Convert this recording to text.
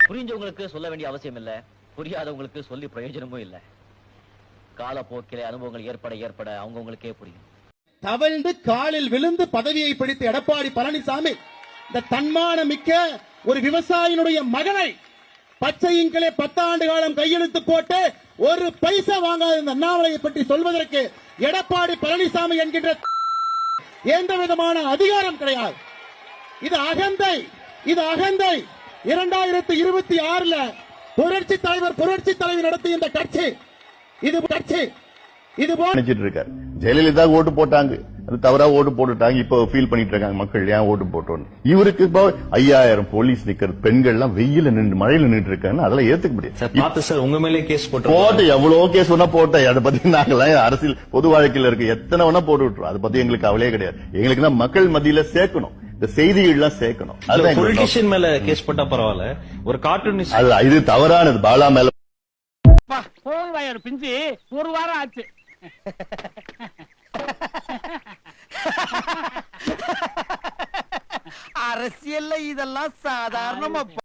புரிஞ்சவங்களுக்கு சொல்ல வேண்டிய அவசியம் இல்ல, புரியாதவங்களுக்கு சொல்லி பிரயோஜனமும் இல்ல. காலப்போக்கிலே அனுபவங்கள் ஏற்பட அவங்களுக்கே புரியும். தவழ்ந்து காலில் விழுந்து பதவியை பிடித்த எடப்பாடி பழனிசாமி இந்த தன்மான மிக்க ஒரு விவசாயினுடைய மகனை பச்சையின்களே 10 ஆண்டு காலம் கையெழுத்து போட்டு ஒரு பைசா வாங்காத இந்த அண்ணாமலையை பற்றி சொல்வதற்கு எடப்பாடி பழனிசாமி என்கின்ற எந்த விதமான அதிகாரம் கிடையாது. இது அகந்தை, இது அகந்தை. 2026 புரட்சி தலைவர் நடத்திய இந்த கட்சி இது இருக்காரு. ஜெயலலிதா ஓட்டு போட்டாங்க, அது தவறா ஓட்டு போட்டுட்டாங்க. இப்போ ஃபீல் பண்ணிட்டு இருக்காங்க மக்கள், ஏன் ஓட்டு போட்டோன்னு. இவருக்கு 5000 போலீஸ் நிக்கிறது, பெண்கள் எல்லாம் வெயில நின்று மழையில நின்று இருக்காங்க. அதெல்லாம் ஏத்துக்க முடியாது சார். உங்க மேலே கேஸ் போட்டு எவ்வளவு கேஸ் வேணா போட்டேன். அதை பத்தி நாங்களாம் அரசியல் பொது வாழ்க்கையில இருக்கு, எத்தனை வேணா போட்டு விட்டுரும். அதை பத்தி எங்களுக்கு கவலையே கிடையாது. எங்களுக்கு தான் மக்கள் மத்தியில சேர்க்கணும், இந்த செய்திகள்லாம் சேர்க்கணும். பொலிட்டிஷியன் மேல கேஸ் போட்டா பரவாயில்ல, ஒரு கார்ட்டூனிஸ்ட் இது தவறானது. பாலா மேல பிஞ்சு ஒரு வாரம் ஆச்சு. அரசியல்ல இதெல்லாம் சாதாரணமா